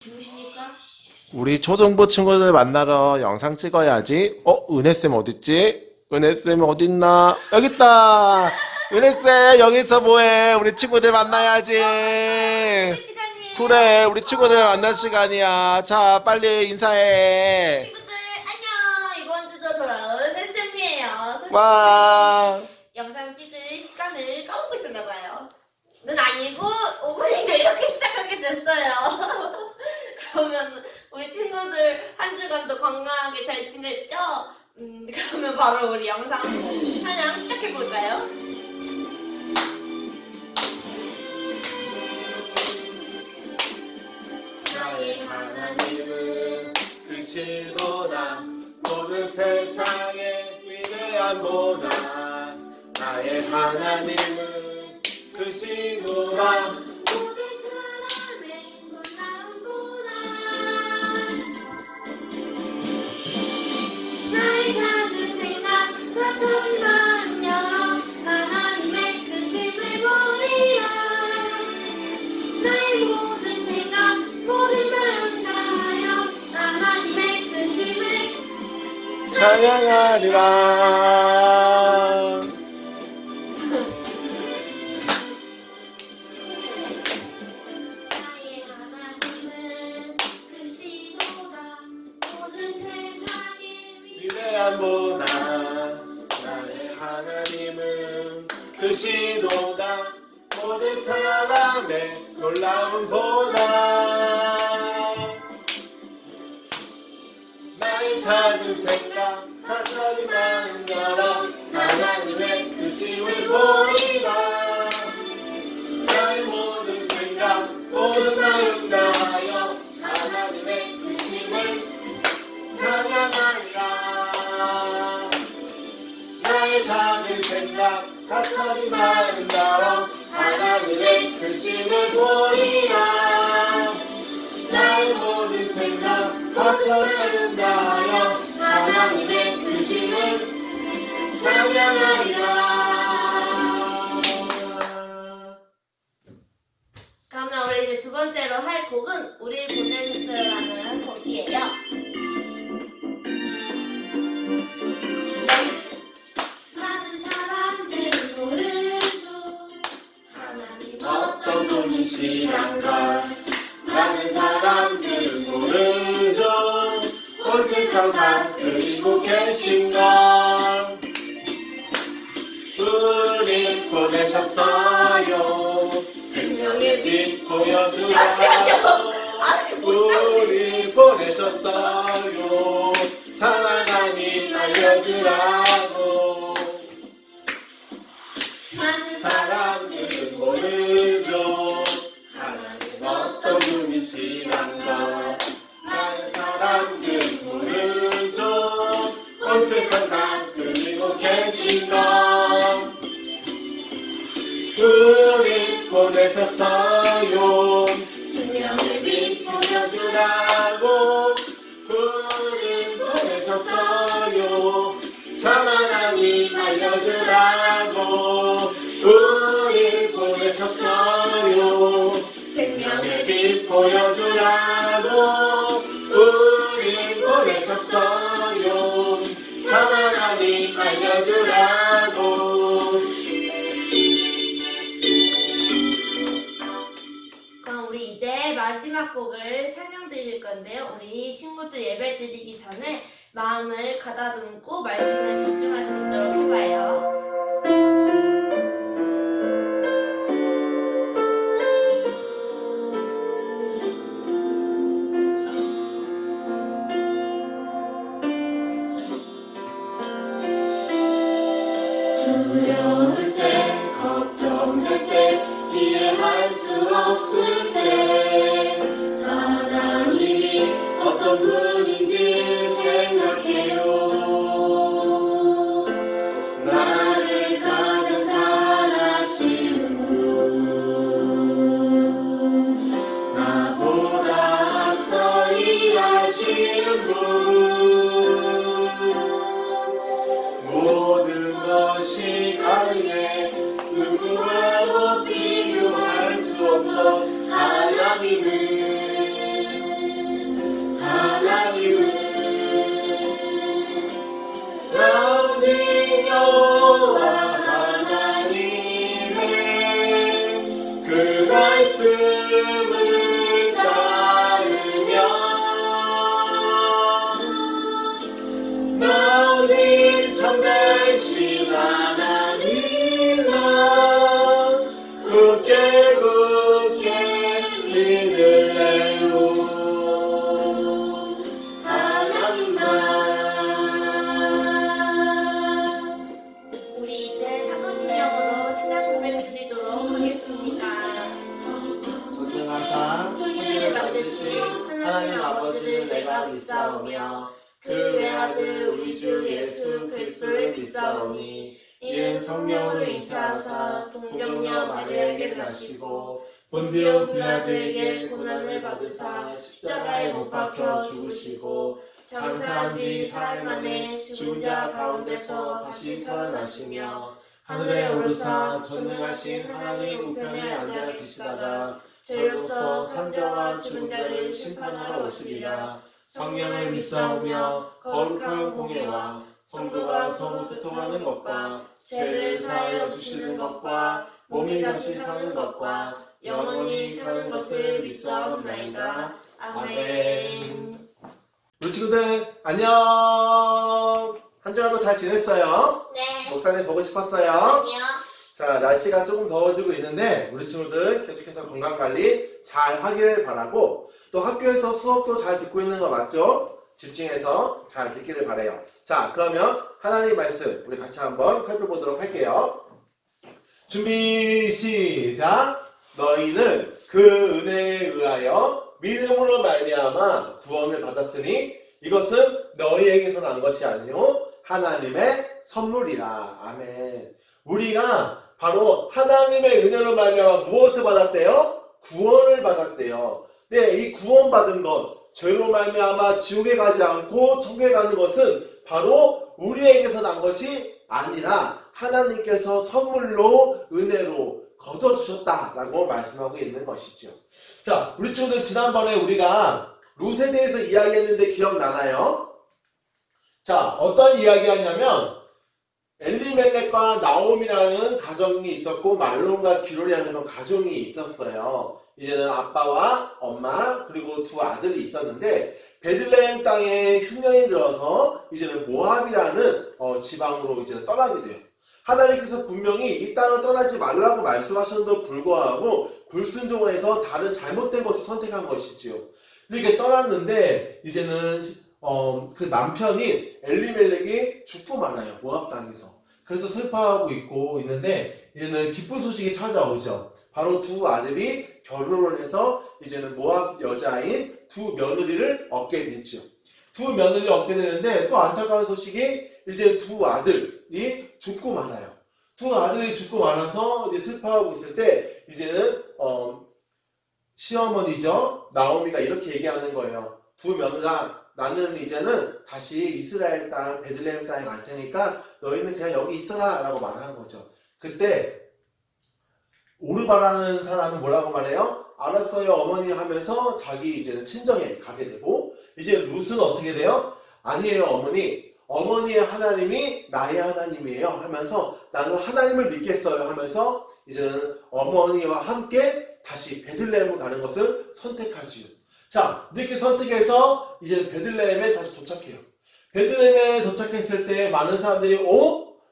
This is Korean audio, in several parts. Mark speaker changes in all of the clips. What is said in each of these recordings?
Speaker 1: 누구십니까?
Speaker 2: 우리 초등부 친구들 만나러 영상 찍어야지. 은혜쌤 어딨지? 은혜쌤 어딨나? 여기 있다. 은혜쌤 여기서 뭐해? 우리 친구들 만나야지.
Speaker 1: 시간이에요.
Speaker 2: 그래, 우리 친구들 만날 시간이야. 자, 빨리 인사해.
Speaker 1: 친구들 안녕. 이번 주도 돌아온 쌤이에요.
Speaker 2: 와.
Speaker 1: 영상 찍을 시간을 까먹고 있었나봐요. 는 아니고 오프닝도 이렇게 시작하게 됐어요. 그러면 우리 친구들 한 주간도 건강하게 잘 지냈죠? 그러면 바로 우리 영상 사냥 시작해볼까요?
Speaker 2: 나의 하나님은 크시도다. 모든 세상의 위대한 보다. 나의 하나님은 크시도다.
Speaker 1: 모든 사람의 놀라운 보다. 나의 작은 생각 나처럼 열어 하나님의 크심을 보리라. 나의 모든 생각 모든 마음 다하여 하나님의 크심을
Speaker 2: 찬양하리라.
Speaker 1: 나의 하나님은 크시도다. 모든 세상의
Speaker 2: 위대한 보다. 나의 하나님은 크시도다. 모든 사람의 놀라운 보다. 나의 작은 생각 하나님 마음 열어 하나님의 크심을 보이라. 나의 모든 생각 모든 마음 다하여 하나님의 크심을 찬양하리라. 나의 작은 생각 하나님 마음 다하여 하나님의 크심을 보이라. 나의 모든 생각 하나님 다하여 하나님의 크심을 찬양하리라.
Speaker 1: 그러면 우리 이제 두 번째로 할 곡은 우리 보내주세요라는 곡이에요. 많은 사람들이 모르죠. 하나님
Speaker 2: 어떤 분이시란 걸 많은 사람들은 모르죠. 온 세상 다스리고 계신 걸 우리 보내셨어요. 생명의 빛 보여주라고 우리 보내셨어요. 참 하나님 알려주라고.
Speaker 1: 많은
Speaker 2: 사람들은 모르죠. 하나님 어떤 분이시란 걸 많은 사람들은 모르죠. 온 세상 다스리고 계신 걸 우리 보내셨어요. 생명의 빛 보여주라고 우리 보내셨어요. 참 하나님 알려주라고 우리 보내셨어요. 생명의 빛 보여주라고 우리 보내셨어요. 참 하나님 알려주라고.
Speaker 1: 그럼 우리 이제 마지막 곡을 찬양 드릴 건데요. 우리 친구들 예배 드리기 전에 마음을 가다듬고 말씀에 집중할 수 있도록 해봐요.
Speaker 2: 두려울 때, 걱정될 때, 이해할 수 없을 때 하나님이 어떤 분인지 생각해요. 나를 가장 잘 아시는 분, 나보다 앞서 일하시는 분, 모든 것이 가능해 누구와도 비교할 수 없어 하나님 아버지를 내가 믿사오며 그 외아들 우리 주 예수 그리스도를 믿사오니 이는 성령으로 잉태하사 동정녀 마리아에게 나시고 본디오 빌라도에게 고난을 받으사 십자가에 못 박혀 죽으시고 장사한 지 사흘 만에 죽은 자 가운데서 다시 살아나시며 하늘에 오르사 전능하신 하나님 우편에 앉아 계시다가 죄로서 산자와 죽은 자를 심판하러 오시리라. 성령을 믿사오며 거룩한 공예와 성도가 서로 교통하는 것과 죄를 사하여 주시는 것과 몸이 다시 사는 것과 영원히 사는 것을 믿사옵나이다. 아멘. 우리 친구들 안녕. 한 주간도 잘 지냈어요?
Speaker 1: 네.
Speaker 2: 목사님 보고 싶었어요?
Speaker 1: 아니요.
Speaker 2: 자, 날씨가 조금 더워지고 있는데 우리 친구들 계속해서 건강관리 잘 하길 바라고 또 학교에서 수업도 잘 듣고 있는 거 맞죠? 집중해서 잘 듣기를 바라요. 자, 그러면 하나님 말씀 우리 같이 한번 살펴보도록 할게요. 준비 시작. 너희는 그 은혜에 의하여 믿음으로 말미암아 구원을 받았으니 이것은 너희에게서 난 것이 아니요 하나님의 선물이라. 아멘. 우리가 바로 하나님의 은혜로 말미암아 무엇을 받았대요? 구원을 받았대요. 네, 이 구원받은 것, 죄로 말미암아 지옥에 가지 않고 천국에 가는 것은 바로 우리에게서 난 것이 아니라 하나님께서 선물로 은혜로 거둬주셨다라고 말씀하고 있는 것이죠. 자, 우리 친구들 지난번에 우리가 룻에 대해서 이야기했는데 기억나나요? 자, 어떤 이야기였냐면 엘리멜렉과 나옴이라는 가정이 있었고 말론과 기론이라는 그 가정이 있었어요. 이제는 아빠와 엄마 그리고 두 아들이 있었는데 베들레헴 땅에 흉년이 들어서 이제는 모압이라는 지방으로 이제는 떠나게 돼요. 하나님께서 분명히 이 땅을 떠나지 말라고 말씀하셨는데도 불구하고 불순종해서 다른 잘못된 것을 선택한 것이지요. 이렇게 떠났는데 이제는 그 남편인 엘리멜렉이 죽고 말아요. 모압 땅에서. 그래서 슬퍼하고 있는데 이제는 기쁜 소식이 찾아오죠. 바로 두 아들이 결혼을 해서 이제는 모압 여자인 두 며느리를 얻게 됐죠. 두 며느리를 얻게 되는데 또 안타까운 소식이 이제 두 아들이 죽고 말아요. 두 아들이 죽고 말아서 이제 슬퍼하고 있을 때 이제는 시어머니죠. 나오미가 이렇게 얘기하는 거예요. 두 며느라 나는 이제는 다시 이스라엘 땅 베들레헴 땅에 갈 테니까 너희는 그냥 여기 있어라 라고 말하는 거죠. 그때 오르바라는 사람은 뭐라고 말해요? 알았어요 어머니 하면서 자기 이제는 친정에 가게 되고 이제 룻은 어떻게 돼요? 아니에요 어머니. 어머니의 하나님이 나의 하나님이에요 하면서 나는 하나님을 믿겠어요 하면서 이제는 어머니와 함께 다시 베들레헴으로 가는 것을 선택하지요. 자, 이렇게 선택해서 이제 베들레헴에 다시 도착해요. 베들레헴에 도착했을 때 많은 사람들이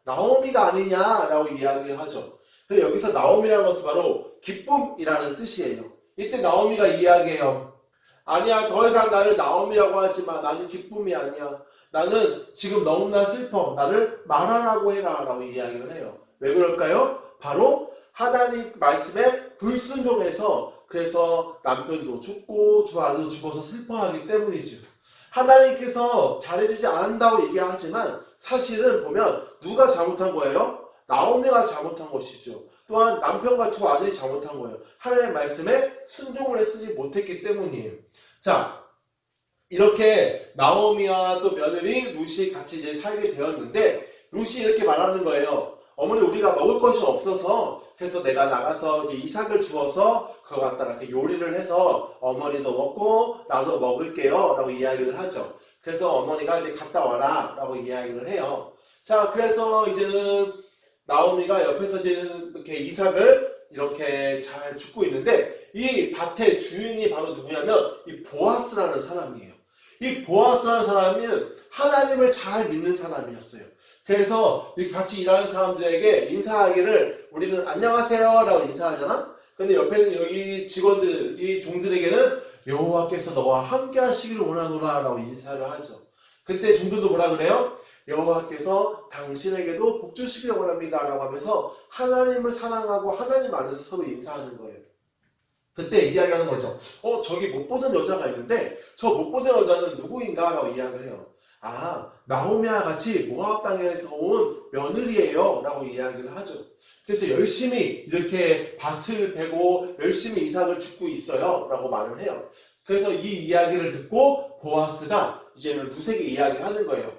Speaker 2: 나오미가 아니냐라고 이야기를 하죠. 근데 여기서 나오미라는 것은 바로 기쁨이라는 뜻이에요. 이때 나오미가 이야기해요. 아니야, 더 이상 나를 나오미라고 하지 마. 나는 기쁨이 아니야. 나는 지금 너무나 슬퍼. 나를 말하라고 해라 라고 이야기를 해요. 왜 그럴까요? 바로 하나님 말씀에 불순종해서 그래서 남편도 죽고 두 아들도 죽어서 슬퍼하기 때문이죠. 하나님께서 잘해주지 않는다고 얘기하지만 사실은 보면 누가 잘못한 거예요? 나오미가 잘못한 것이죠. 또한 남편과 두 아들이 잘못한 거예요. 하나님의 말씀에 순종을 쓰지 못했기 때문이에요. 자, 이렇게 나오미와 또 며느리 룻이 같이 이제 살게 되었는데 룻이 이렇게 말하는 거예요. 어머니 우리가 먹을 것이 없어서 해서 내가 나가서 이삭을 주어서 그거 갖다가 이렇게 요리를 해서 어머니도 먹고 나도 먹을게요 라고 이야기를 하죠. 그래서 어머니가 이제 갔다 와라 라고 이야기를 해요. 자, 그래서 이제는 나오미가 옆에서 이제는 이렇게 이삭을 이렇게 잘 줍고 있는데 이 밭의 주인이 바로 누구냐면 이 보아스라는 사람이에요. 이 보아스라는 사람은 하나님을 잘 믿는 사람이었어요. 그래서 이렇게 같이 일하는 사람들에게 인사하기를 우리는 안녕하세요 라고 인사하잖아. 근데 옆에는 여기 직원들, 이 종들에게는 여호와께서 너와 함께 하시기를 원하노라 라고 인사를 하죠. 그때 종들도 뭐라 그래요? 여호와께서 당신에게도 복 주시기를 원합니다 라고 하면서 하나님을 사랑하고 하나님 안에서 서로 인사하는 거예요. 그때 이야기하는 거죠. 저기 못 보던 여자가 있는데 저 못 보던 여자는 누구인가? 라고 이야기를 해요. 아, 나오미와 같이 모압 땅에서 온 며느리예요. 라고 이야기를 하죠. 그래서 열심히 이렇게 밭을 베고 열심히 이삭을 줍고 있어요. 라고 말을 해요. 그래서 이 이야기를 듣고 보아스가 이제는 루색에 이야기하는 거예요.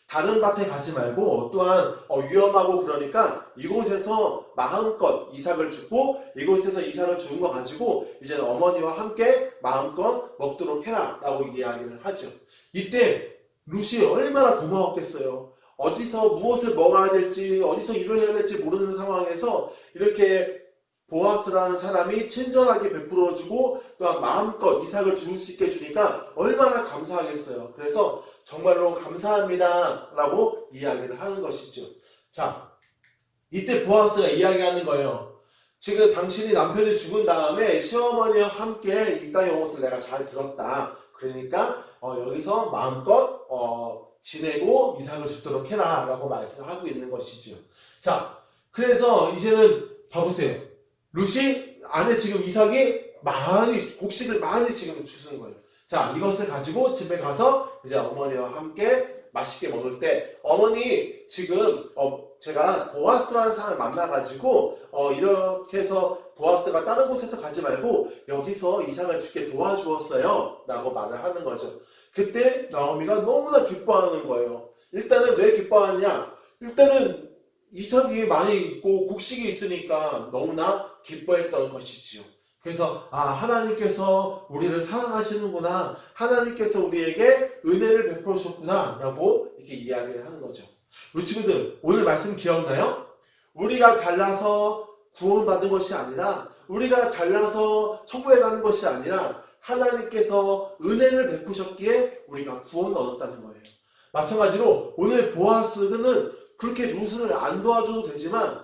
Speaker 2: 다른 밭에 가지 말고 또한 위험하고 그러니까 이곳에서 마음껏 이삭을 줍고 이곳에서 이삭을 주는 거 가지고 이제는 어머니와 함께 마음껏 먹도록 해라 라고 이야기를 하죠. 이때 룻이 얼마나 고마웠겠어요. 어디서 무엇을 먹어야 될지 어디서 일을 해야 될지 모르는 상황에서 이렇게 보아스라는 사람이 친절하게 베풀어주고 또한 마음껏 이삭을 줄 수 있게 해주니까 얼마나 감사하겠어요. 그래서 정말로 감사합니다 라고 이야기를 하는 것이죠. 자, 이때 보아스가 이야기하는 거예요. 지금 당신이 남편이 죽은 다음에 시어머니와 함께 이 땅에 온 것을 내가 잘 들었다. 그러니까 여기서 마음껏 지내고 이삭을 줍도록 해라 라고 말씀을 하고 있는 것이죠. 자, 그래서 이제는 봐보세요. 룻이 안에 지금 이삭이 곡식을 많이 지금 주는 거예요. 자, 이것을 가지고 집에 가서 이제 어머니와 함께 맛있게 먹을 때 어머니 지금 제가 보아스라는 사람을 만나가지고 이렇게 해서 보아스가 다른 곳에서 가지 말고 여기서 이삭을 주게 도와주었어요 라고 말을 하는 거죠. 그때 나오미가 너무나 기뻐하는 거예요. 일단은 왜 기뻐하느냐? 일단은 이삭이 많이 있고 곡식이 있으니까 너무나 기뻐했던 것이지요. 그래서 하나님께서 우리를 사랑하시는구나, 하나님께서 우리에게 은혜를 베풀어 주셨구나 라고 이렇게 이야기를 하는 거죠. 우리 친구들 오늘 말씀 기억나요? 우리가 잘나서 구원받은 것이 아니라 우리가 잘나서 천국에 가는 것이 아니라 하나님께서 은혜를 베푸셨기에 우리가 구원을 얻었다는 거예요. 마찬가지로 오늘 보아스는 그렇게 룻을 안 도와줘도 되지만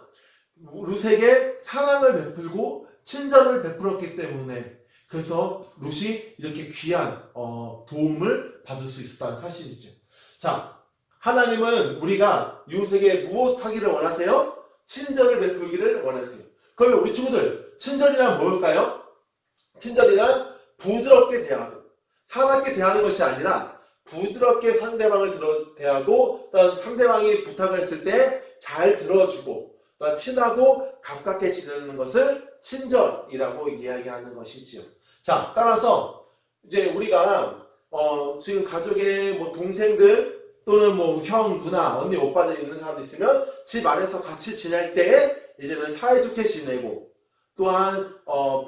Speaker 2: 룻에게 사랑을 베풀고 친절을 베풀었기 때문에 그래서 룻이 이렇게 귀한 도움을 받을 수 있었다는 사실이죠. 자, 하나님은 우리가 이웃에게 무엇하기를 원하세요? 친절을 베풀기를 원하세요. 그러면 우리 친구들 친절이란 뭘까요? 친절이란 부드럽게 대하고 사납게 대하는 것이 아니라 부드럽게 상대방을 대하고 또한 상대방이 부탁을 했을 때 잘 들어주고 또한 친하고 가깝게 지내는 것을 친절이라고 이야기하는 것이지요. 자, 따라서 이제 우리가 지금 가족의 뭐 동생들 또는 뭐 형, 누나, 언니, 오빠들 있는 사람도 있으면 집 안에서 같이 지낼 때 이제는 사이좋게 지내고 또한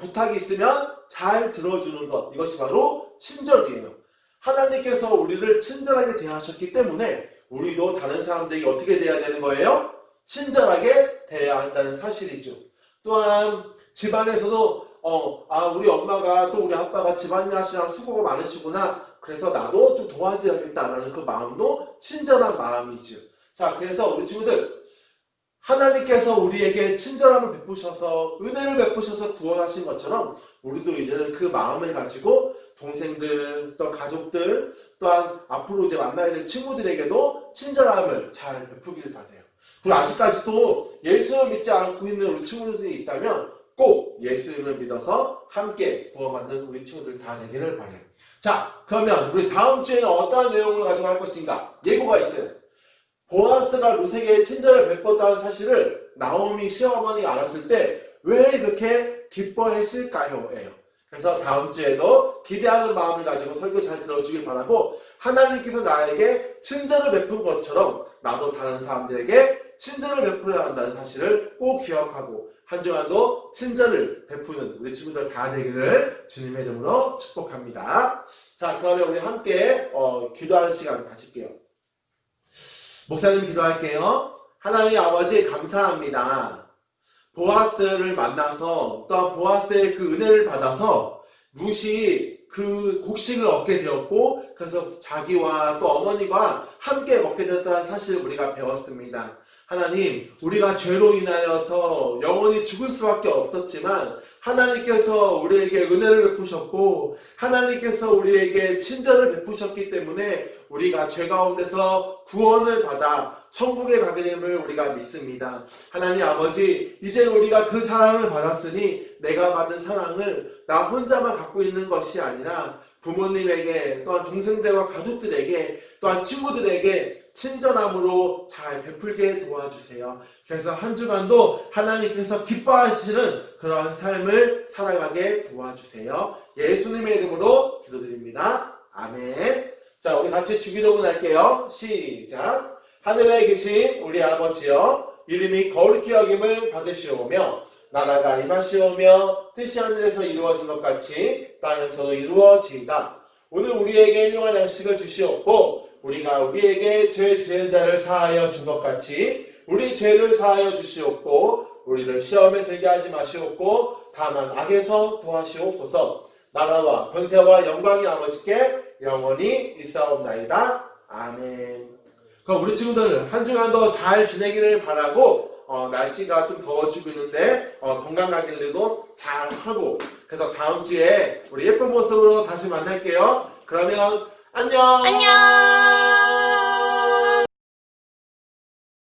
Speaker 2: 부탁이 있으면 잘 들어주는 것, 이것이 바로 친절이에요. 하나님께서 우리를 친절하게 대하셨기 때문에 우리도 다른 사람들에게 어떻게 대해야 되는 거예요? 친절하게 대해야 한다는 사실이죠. 또한 집안에서도 우리 엄마가 또 우리 아빠가 집안일 하시느라 수고가 많으시구나. 그래서 나도 좀 도와드려야겠다라는 그 마음도 친절한 마음이죠. 자, 그래서 우리 친구들 하나님께서 우리에게 친절함을 베푸셔서 은혜를 베푸셔서 구원하신 것처럼 우리도 이제는 그 마음을 가지고 동생들, 또 가족들, 또한 앞으로 이제 만나야 될 친구들에게도 친절함을 잘 베푸기를 바라요. 그리고 아직까지도 예수를 믿지 않고 있는 우리 친구들이 있다면 꼭 예수님을 믿어서 함께 구원받는 우리 친구들 다 되기를 바라요. 자, 그러면 우리 다음 주에는 어떠한 내용을 가지고 할 것인가? 예고가 있어요. 보아스가 룻에게 친절을 베풀었다는 사실을 나오미 시어머니가 알았을 때 왜 이렇게 기뻐했을까요? 예요. 그래서 다음 주에도 기대하는 마음을 가지고 설교 잘 들어주길 바라고 하나님께서 나에게 친절을 베푼 것처럼 나도 다른 사람들에게 친절을 베풀어야 한다는 사실을 꼭 기억하고 한 주간도 친절을 베푸는 우리 친구들 다 되기를 주님의 이름으로 축복합니다. 자, 그러면 우리 함께 기도하는 시간 가질게요. 목사님 기도할게요. 하나님 아버지 감사합니다. 보아스를 만나서 또 보아스의 그 은혜를 받아서 룻이 그 곡식을 얻게 되었고 그래서 자기와 또 어머니와 함께 먹게 되었다는 사실을 우리가 배웠습니다. 하나님, 우리가 죄로 인하여서 영원히 죽을 수밖에 없었지만 하나님께서 우리에게 은혜를 베푸셨고 하나님께서 우리에게 친절을 베푸셨기 때문에 우리가 죄 가운데서 구원을 받아 천국에 가게 됨을 우리가 믿습니다. 하나님 아버지, 이제 우리가 그 사랑을 받았으니 내가 받은 사랑을 나 혼자만 갖고 있는 것이 아니라 부모님에게, 또한 동생들과 가족들에게, 또한 친구들에게 친절함으로 잘 베풀게 도와주세요. 그래서 한 주간도 하나님께서 기뻐하시는 그런 삶을 살아가게 도와주세요. 예수님의 이름으로 기도드립니다. 아멘. 자, 우리 같이 주기도문 할게요. 시작. 하늘에 계신 우리 아버지여, 이름이 거룩히 여김을 받으시오며 나라가 임하시오며 뜻이 하늘에서 이루어진 것 같이 땅에서도 이루어지이다. 오늘 우리에게 일용할 양식을 주시옵고 우리가 우리에게 죄 지은 자를 사하여 준 것 같이 우리 죄를 사하여 주시옵고 우리를 시험에 들게 하지 마시옵고 다만 악에서 구하시옵소서. 나라와 권세와 영광이 아버지께 영원히 있사옵나이다. 아멘. 그럼 우리 친구들 한 주간도 잘 지내기를 바라고 날씨가 좀 더워지고 있는데 건강 관리도 잘 하고, 그래서 다음 주에 우리 예쁜 모습으로 다시 만날게요. 그러면 안녕.
Speaker 1: 안녕.